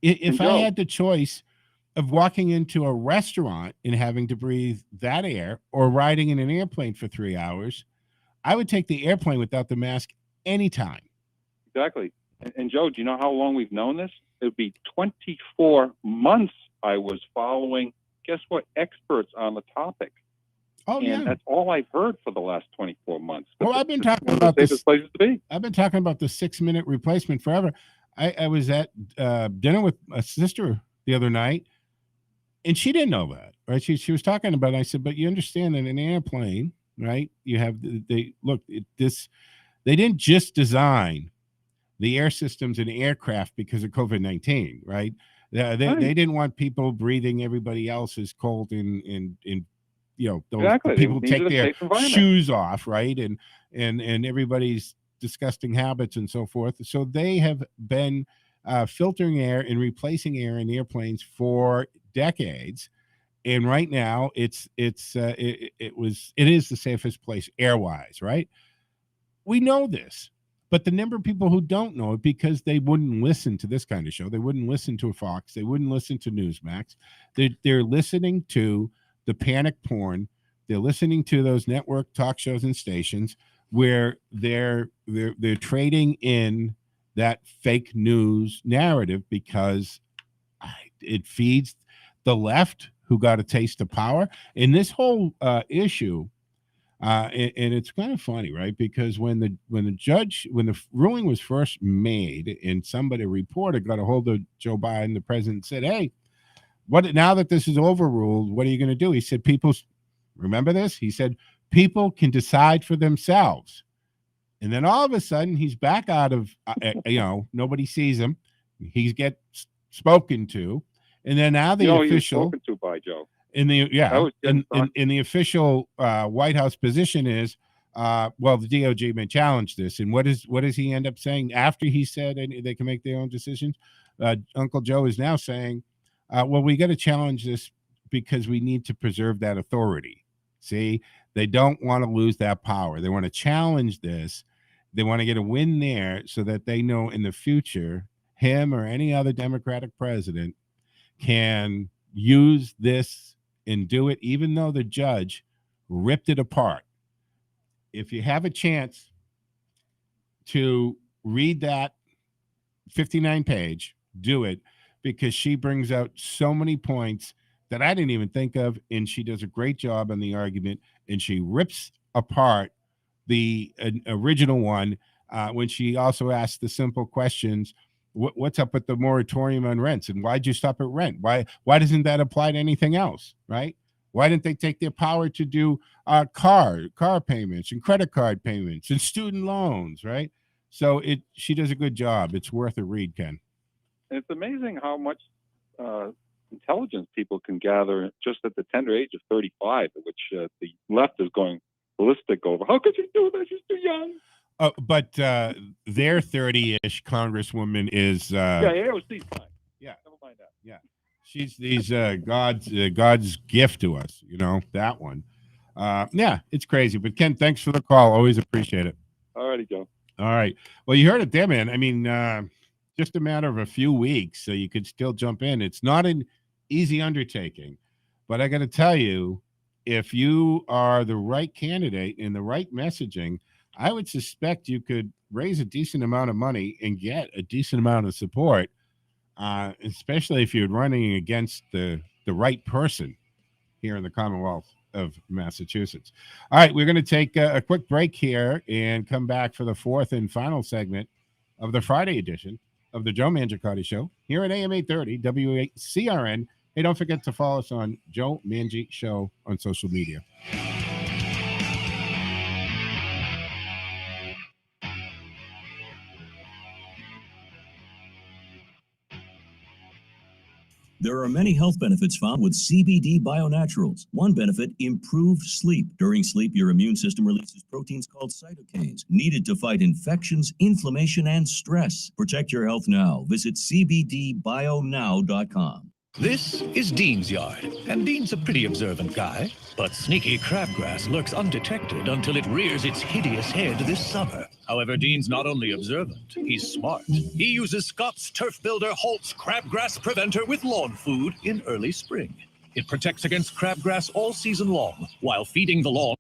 If I had the choice of walking into a restaurant and having to breathe that air, or riding in an airplane for 3 hours, I would take the airplane without the mask anytime. Exactly. And Joe, do you know how long we've known this? It would be 24 months I was following, guess what, experts on the topic. Oh, and that's all I've heard for the last 24 months. Well, I've been talking about this. Places to be. I've been talking about the 6-minute replacement forever. I was at dinner with a sister the other night, and she didn't know that, right? She was talking about it. I said, but you understand that in an airplane, right? You have they didn't just design the air systems and aircraft because of COVID-19, right? They didn't want people breathing everybody else's cold in those Exactly. people They take needed a their safe environment. shoes off, right? And everybody's disgusting habits and so forth. So they have been filtering air and replacing air in airplanes for decades. And right now it is the safest place air-wise, right? We know this, but the number of people who don't know it because they wouldn't listen to this kind of show, they wouldn't listen to a Fox, they wouldn't listen to Newsmax. They're listening to the panic porn. They're listening to those network talk shows and stations where they're trading in that fake news narrative because it feeds the left who got a taste of power. And this whole issue. And it's kind of funny, right? Because when the ruling was first made, and a reporter got a hold of Joe Biden, the president, and said, "Hey, now that this is overruled, what are you going to do?" He said, "People, remember this?" He said, "People can decide for themselves." And then all of a sudden, he's back out of, nobody sees him. He gets spoken to, and then now the He was official spoken to by Joe. in the official White House position is, the DOJ may challenge this. And what does he end up saying after he said they can make their own decisions? Uncle Joe is now saying, we got to challenge this because we need to preserve that authority. See, they don't want to lose that power. They want to challenge this. They want to get a win there so that they know in the future, him or any other Democratic president can use this and do it, even though the judge ripped it apart. If you have a chance to read that 59-page, do it, because she brings out so many points that I didn't even think of, and she does a great job on the argument, and she rips apart the original one when she also asks the simple questions. What's up with the moratorium on rents, and why'd you stop at rent? Why doesn't that apply to anything else, right? Why didn't they take their power to do car payments and credit card payments and student loans, right? So she does a good job. It's worth a read, Ken. It's amazing how much intelligence people can gather just at the tender age of 35, which the left is going ballistic over. How could you do this? She's too young. But their 30-ish congresswoman is AOC's fine. Yeah, never mind that. Yeah, she's God's gift to us. That one. It's crazy. But Ken, thanks for the call. Always appreciate it. All righty, Joe. All right. Well, you heard it there, man. I mean, just a matter of a few weeks, so you could still jump in. It's not an easy undertaking, but I got to tell you, if you are the right candidate and the right messaging, I would suspect you could raise a decent amount of money and get a decent amount of support, especially if you're running against the right person here in the Commonwealth of Massachusetts. All right, we're going to take a quick break here and come back for the fourth and final segment of the Friday edition of the Joe Mangiacotti Show here at AM 830 WCRN. Hey, don't forget to follow us on Joe Mangi Show on social media. There are many health benefits found with CBD Bionaturals. One benefit, improved sleep. During sleep, your immune system releases proteins called cytokines, needed to fight infections, inflammation, and stress. Protect your health now. Visit cbdbionow.com. This is Dean's yard, and Dean's a pretty observant guy, but sneaky crabgrass lurks undetected until it rears its hideous head this summer. However, Dean's not only observant, he's smart. He uses Scott's Turf Builder Holt's Crabgrass Preventer with lawn food in early spring. It protects against crabgrass all season long, while feeding the lawn.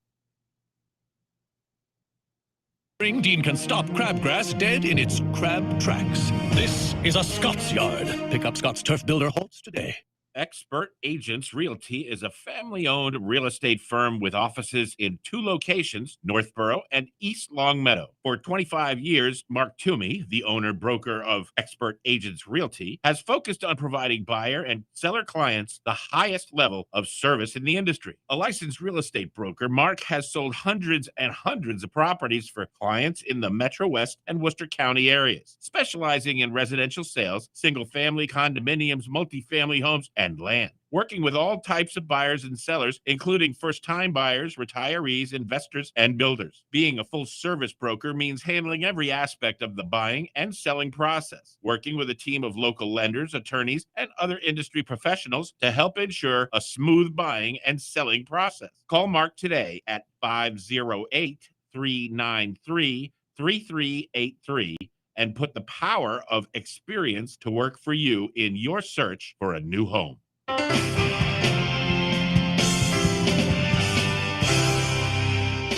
Dean can stop crabgrass dead in its crab tracks. This is a Scott's yard. Pick up Scott's Turf Builder Holtz today. Expert Agents Realty is a family-owned real estate firm with offices in 2 locations, Northborough and East Longmeadow. For 25 years, Mark Toomey, the owner-broker of Expert Agents Realty, has focused on providing buyer and seller clients the highest level of service in the industry. A licensed real estate broker, Mark has sold hundreds and hundreds of properties for clients in the Metro West and Worcester County areas, specializing in residential sales, single-family condominiums, multifamily homes, and land. Working with all types of buyers and sellers, including first-time buyers, retirees, investors, and builders. Being a full-service broker means handling every aspect of the buying and selling process, working with a team of local lenders, attorneys, and other industry professionals to help ensure a smooth buying and selling process. Call Mark today at 508-393-3383 and put the power of experience to work for you in your search for a new home.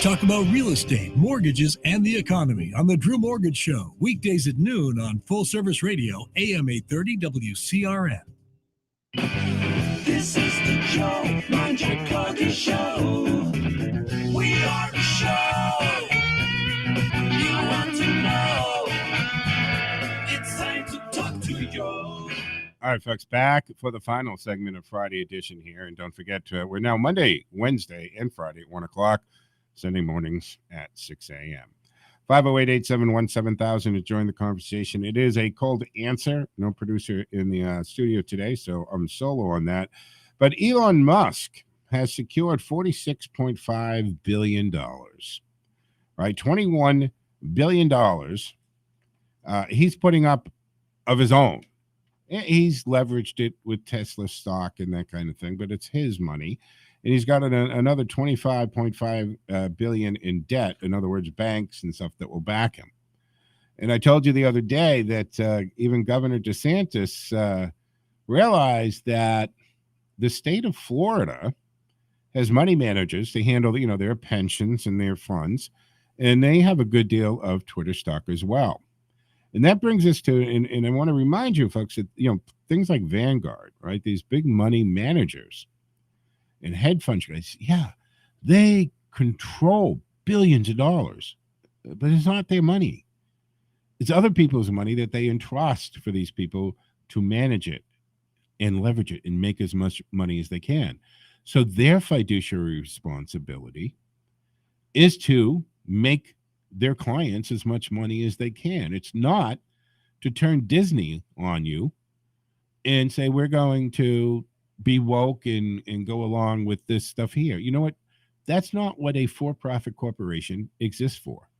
Talk about real estate, mortgages, and the economy on the Drew Mortgage Show, weekdays at noon on Full Service Radio, AM 830 WCRN. This is the Joe Mangiacotti Show. We are the show you want to know. It's time to talk to you. All right, folks, back for the final segment of Friday edition here. And don't forget, we're now Monday, Wednesday, and Friday at 1 o'clock, Sunday mornings at 6 a.m. 508-871-7000 to join the conversation. It is a cold answer. No producer in the studio today, so I'm solo on that. But Elon Musk has secured $46.5 billion, right? $21 billion he's putting up of his own. He's leveraged it with Tesla stock and that kind of thing, but it's his money. And he's got another $25.5 billion in debt. In other words, banks and stuff that will back him. And I told you the other day that even Governor DeSantis realized that the state of Florida has money managers to handle, their pensions and their funds, and they have a good deal of Twitter stock as well. And that brings us to, and I want to remind you, folks, that, things like Vanguard, right? These big money managers and hedge fund guys, they control billions of dollars, but it's not their money. It's other people's money that they entrust for these people to manage it and leverage it and make as much money as they can. So their fiduciary responsibility is to make their clients as much money as they can. It's not to turn Disney on you and say, we're going to be woke and go along with this stuff here. You know what? That's not what a for-profit corporation exists for.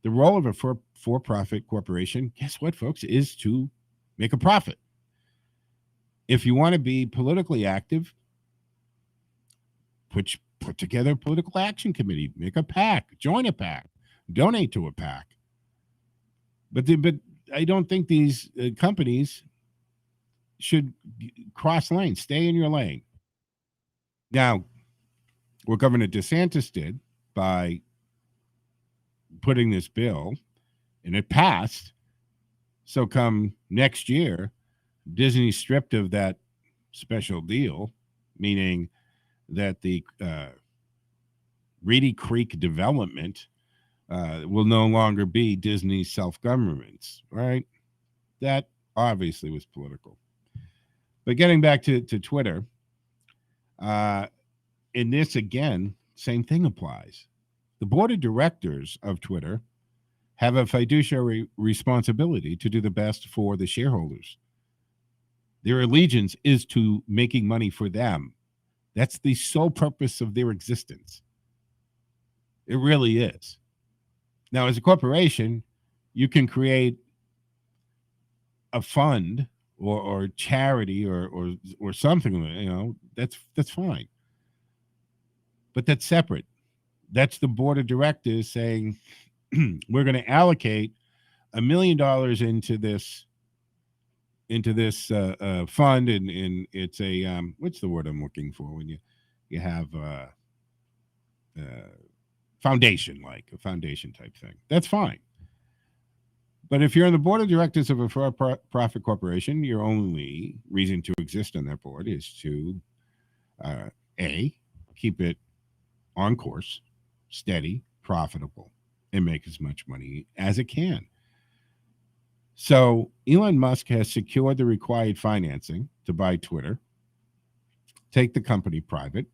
The role of a for-profit corporation, guess what, folks, is to make a profit. If you want to be politically active, put together a political action committee, make a PAC, join a PAC, donate to a PAC. But I don't think these companies should cross lanes. Stay in your lane. Now, what Governor DeSantis did by putting this bill, and it passed, so come next year, Disney stripped of that special deal, meaning that the Reedy Creek development will no longer be Disney's self-governments, right? That obviously was political. But getting back to Twitter, in this, again, same thing applies. The board of directors of Twitter have a fiduciary responsibility to do the best for the shareholders. Their allegiance is to making money for them. That's the sole purpose of their existence. It really is. Now, as a corporation, you can create a fund or charity or something, that's fine. But that's separate. That's the board of directors saying, we're going to allocate $1 million into this fund, and it's a what's the word I'm looking for when you have foundation, like a foundation type thing. That's fine. But if you're on the board of directors of a for-profit corporation, your only reason to exist on that board is to, A, keep it on course, steady, profitable, and make as much money as it can. So Elon Musk has secured the required financing to buy Twitter, take the company private.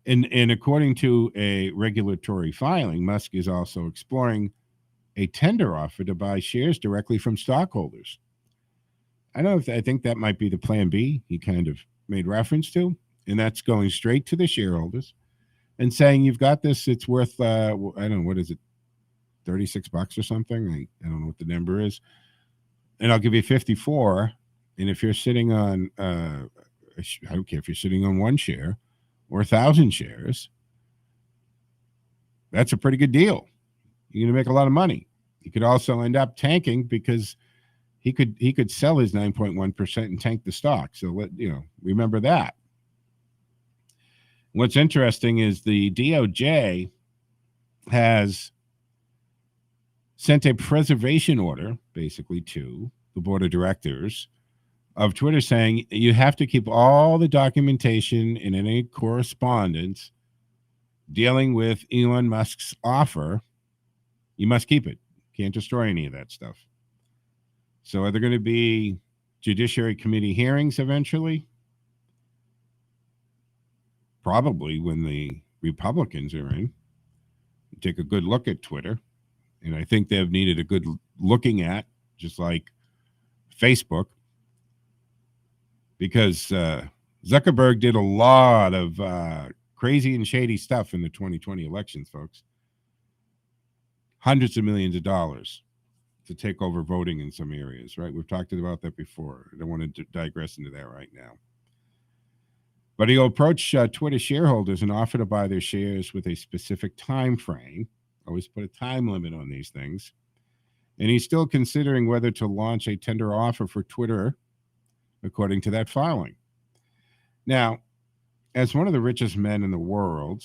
And according to a regulatory filing, Musk is also exploring a tender offer to buy shares directly from stockholders. I think that might be the plan B he kind of made reference to, and that's going straight to the shareholders and saying, you've got this, it's worth, I don't know, what is it, $36 or something? I don't know what the number is. And I'll give you 54. And if you're sitting on, I don't care if you're sitting on one share or 1,000 shares, that's a pretty good deal. You're going to make a lot of money. You could also end up tanking because he could sell his 9.1% and tank the stock. So remember that. What's interesting is the DOJ has sent a preservation order, basically, to the board of directors of Twitter saying you have to keep all the documentation and any correspondence dealing with Elon Musk's offer. You must keep it. Can't destroy any of that stuff. So are there going to be Judiciary Committee hearings eventually? Probably when the Republicans are in. Take a good look at Twitter. And I think they've needed a good looking at, just like Facebook, because Zuckerberg did a lot of crazy and shady stuff in the 2020 elections, folks. Hundreds of millions of dollars to take over voting in some areas, right? We've talked about that before. I don't want to digress into that right now. But he'll approach Twitter shareholders and offer to buy their shares with a specific time frame. Always put a time limit on these things. And he's still considering whether to launch a tender offer for Twitter, according to that filing. Now, as one of the richest men in the world,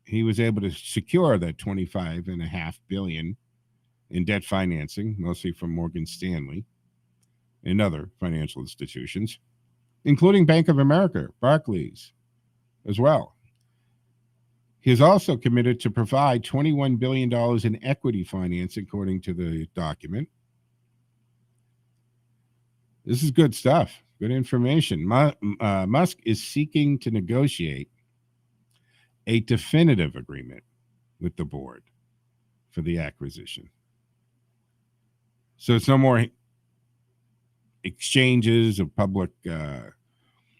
he was able to secure that $25.5 billion in debt financing, mostly from Morgan Stanley and other financial institutions, including Bank of America, Barclays, as well. He is also committed to provide $21 billion in equity finance, according to the document. This is good stuff, good information. Musk is seeking to negotiate a definitive agreement with the board for the acquisition. So it's no more exchanges of public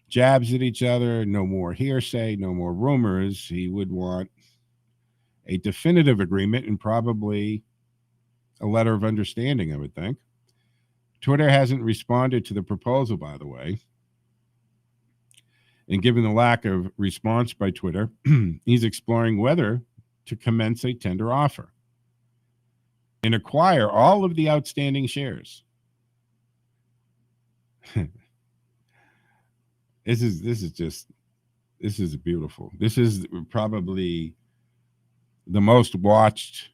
jabs at each other, no more hearsay, no more rumors. He would want a definitive agreement and probably a letter of understanding, I would think. Twitter hasn't responded to the proposal, by the way. And given the lack of response by Twitter, he's exploring whether to commence a tender offer and acquire all of the outstanding shares. This is beautiful. This is probably the most watched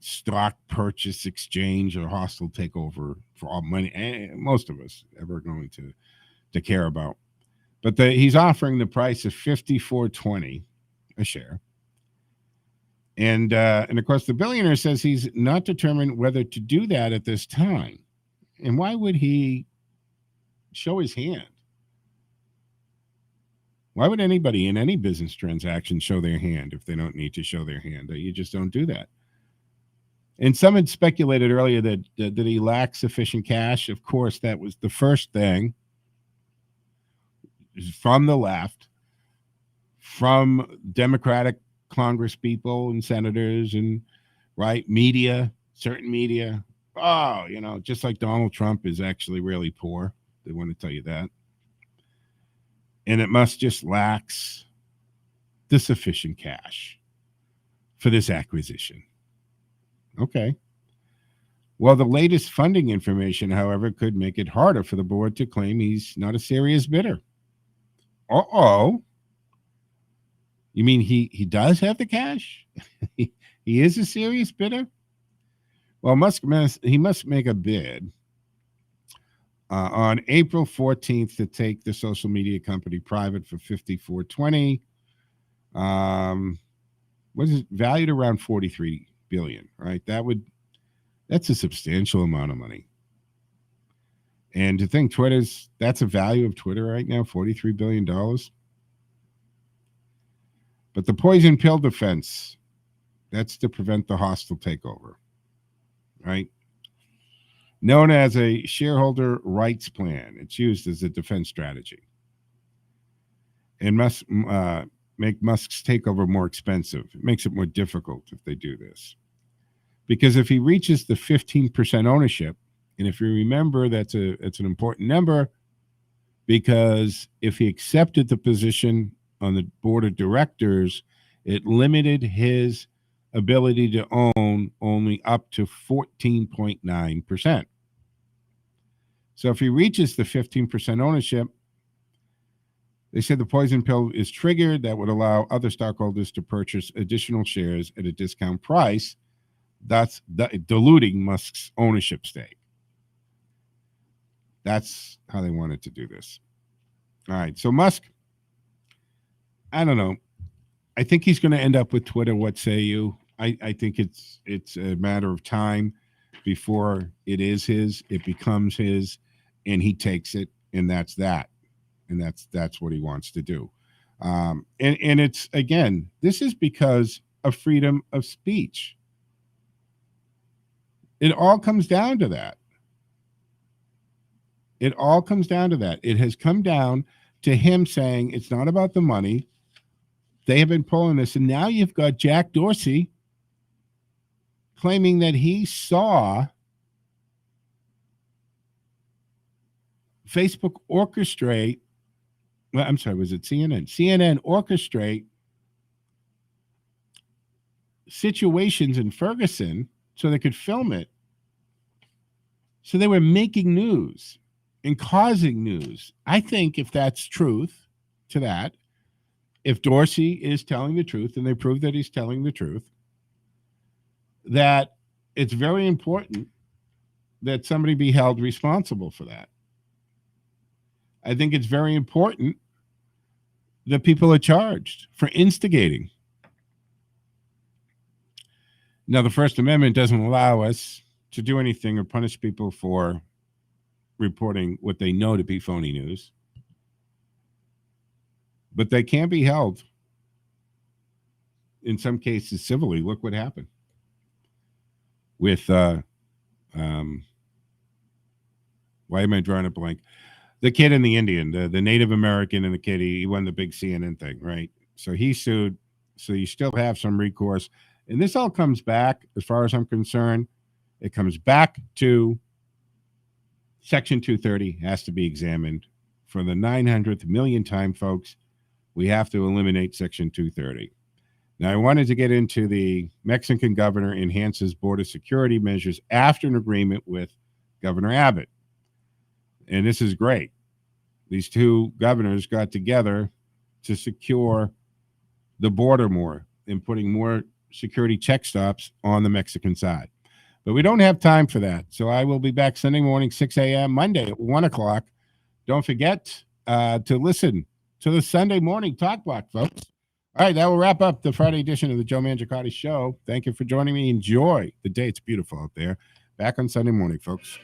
stock purchase, exchange, or hostile takeover for all money most of us ever going to care about. But he's offering the price of $54.20 a share. And of course, the billionaire says he's not determined whether to do that at this time. And why would he show his hand? Why would anybody in any business transaction show their hand if they don't need to show their hand? You just don't do that. And some had speculated earlier that he lacked sufficient cash. Of course, that was the first thing from the left, from Democratic Congress people and senators and media, certain media. Oh, just like Donald Trump is actually really poor. They want to tell you that. And it must just lacks the sufficient cash for this acquisition. Okay. Well, the latest funding information, however, could make it harder for the board to claim he's not a serious bidder. Uh-oh. You mean he does have the cash? He is a serious bidder? Well, he must make a bid on April 14th to take the social media company private for $54.20. What is it valued around $43 billion? Right, that's a substantial amount of money. And to think that's a value of Twitter right now, $43 billion. But the poison pill defense, that's to prevent the hostile takeover, right? Known as a shareholder rights plan. It's used as a defense strategy. And must make Musk's takeover more expensive. It makes it more difficult if they do this. Because if he reaches the 15% ownership, and if you remember, it's an important number, because if he accepted the position on the board of directors, it limited his ability to own only up to 14.9%. So if he reaches the 15% ownership, they said the poison pill is triggered that would allow other stockholders to purchase additional shares at a discount price, thus diluting Musk's ownership stake. That's how they wanted to do this. All right. So Musk, I don't know. I think he's going to end up with Twitter. What say you? I think it's a matter of time before it is his, it becomes his, and he takes it, and that's that. And that's what he wants to do. And it's, again, this is because of freedom of speech. It all comes down to that. It all comes down to that. It has come down to him saying it's not about the money. They have been pulling this. And now you've got Jack Dorsey claiming that he saw Facebook orchestrate. Well, I'm sorry, was it CNN? CNN orchestrate situations in Ferguson so they could film it. So they were making news and causing news. I think if that's truth to that, if Dorsey is telling the truth, and they prove that he's telling the truth, that it's very important that somebody be held responsible for that. I think it's very important that people are charged for instigating. Now, the First Amendment doesn't allow us to do anything or punish people for reporting what they know to be phony news. But they can be held, in some cases, civilly. Look what happened with, why am I drawing a blank? The kid and the Indian, the Native American and the kid, he won the big CNN thing, right? So he sued. So you still have some recourse. And this all comes back, as far as I'm concerned, it comes back to Section 230 has to be examined. For the 900th million time, folks, we have to eliminate Section 230. Now, I wanted to get into the Mexican governor enhances border security measures after an agreement with Governor Abbott. And this is great. These two governors got together to secure the border more and putting more security check stops on the Mexican side. But we don't have time for that. So I will be back Sunday morning, 6 a.m., Monday at 1 o'clock. Don't forget to listen to the Sunday morning Talk Block, folks. All right, that will wrap up the Friday edition of the Joe Mangiacotti Show. Thank you for joining me. Enjoy the day. It's beautiful out there. Back on Sunday morning, folks.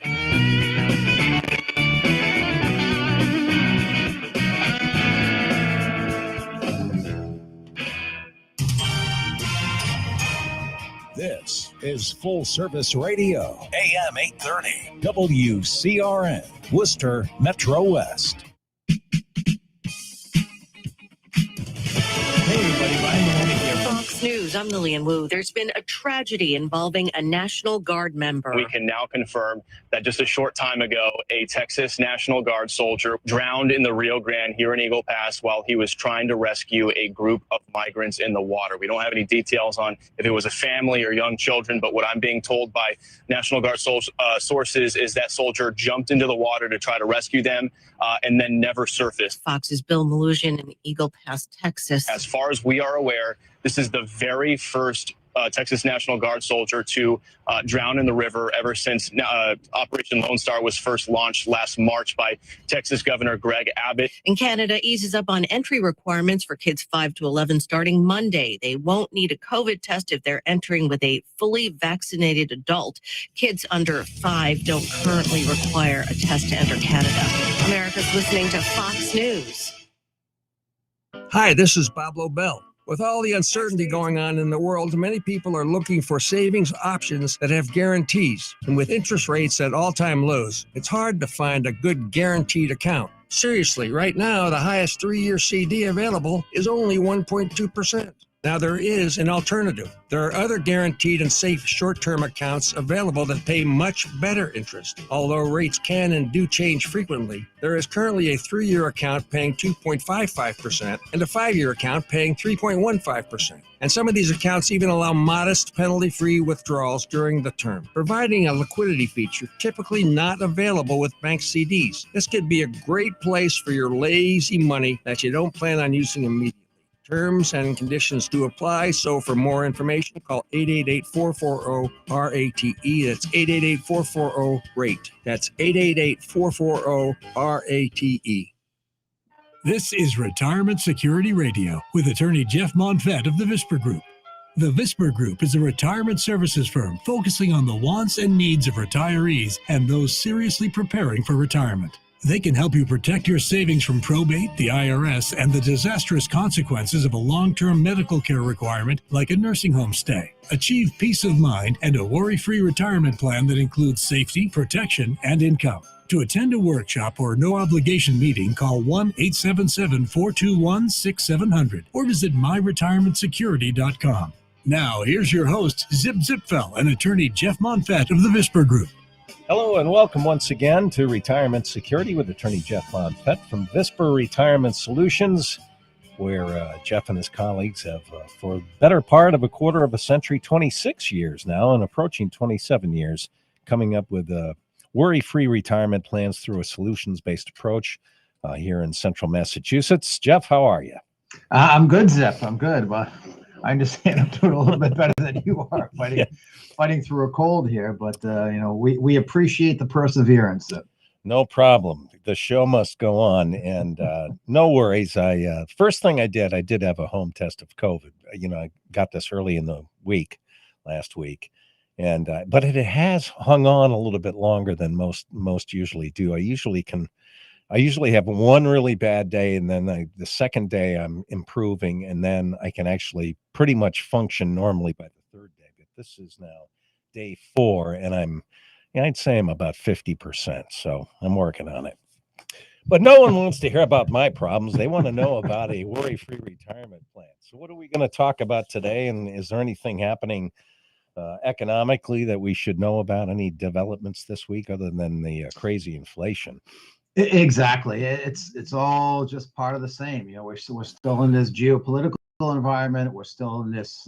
This is Full Service Radio, AM 830, WCRN, Worcester, Metro West. Hey everybody, Ryan Maloney here. Fox News, I'm Lillian Wu. There's been a tragedy involving a National Guard member. We can now confirm that just a short time ago, a Texas National Guard soldier drowned in the Rio Grande here in Eagle Pass while he was trying to rescue a group of migrants in the water. We don't have any details on if it was a family or young children, but what I'm being told by National Guard sources is that soldier jumped into the water to try to rescue them and then never surfaced. Fox's Bill Malusian in Eagle Pass, Texas. As far as we are aware, this is the very first Texas National Guard soldier to drown in the river ever since Operation Lone Star was first launched last March by Texas Governor Greg Abbott. And Canada eases up on entry requirements for kids 5 to 11 starting Monday. They won't need a COVID test if they're entering with a fully vaccinated adult. Kids under 5 don't currently require a test to enter Canada. America's listening to Fox News. Hi, this is Bob Lobel. With all the uncertainty going on in the world, many people are looking for savings options that have guarantees. And with interest rates at all-time lows, it's hard to find a good guaranteed account. Seriously, right now, the highest 3-year CD available is only 1.2%. Now, there is an alternative. There are other guaranteed and safe short-term accounts available that pay much better interest. Although rates can and do change frequently, there is currently a 3-year account paying 2.55% and a 5-year account paying 3.15%. And some of these accounts even allow modest penalty-free withdrawals during the term, providing a liquidity feature typically not available with bank CDs. This could be a great place for your lazy money that you don't plan on using immediately. Terms and conditions do apply. So for more information, call 888-440-RATE. That's 888-440-RATE. That's 888-440-RATE. This is Retirement Security Radio with attorney Jeff Monfett of the Visper Group. The Visper Group is a retirement services firm focusing on the wants and needs of retirees and those seriously preparing for retirement. They can help you protect your savings from probate, the IRS, and the disastrous consequences of a long-term medical care requirement like a nursing home stay. Achieve peace of mind and a worry-free retirement plan that includes safety, protection, and income. To attend a workshop or no-obligation meeting, call 1-877-421-6700 or visit myretirementsecurity.com. Now, here's your host, Zip Zipfel, and attorney Jeff Monfett of the Visper Group. Hello and welcome once again to Retirement Security with attorney Jeff Monfett from Visper Retirement Solutions, where Jeff and his colleagues have, for the better part of a quarter of a century, 26 years now and approaching 27 years, coming up with worry-free retirement plans through a solutions-based approach here in central Massachusetts. Jeff, how are you? I'm good, Zip. I'm good. Well, I understand I'm doing a little bit better than you are fighting through a cold here, but we appreciate the perseverance. No problem. The show must go on, and no worries. First thing I did have a home test of COVID. I got this early in the week, last week, and but it has hung on a little bit longer than most usually do. I usually have one really bad day, and then the second day I'm improving, and then I can actually pretty much function normally by the third day. But this is now day 4, and I'd say I'm about 50%, so I'm working on it. But no one wants to hear about my problems. They want to know about a worry-free retirement plan. So what are we going to talk about today, and is there anything happening economically that we should know about? Any developments this week other than the crazy inflation? Exactly. It's all just part of the same. We're still in this geopolitical environment. We're still in this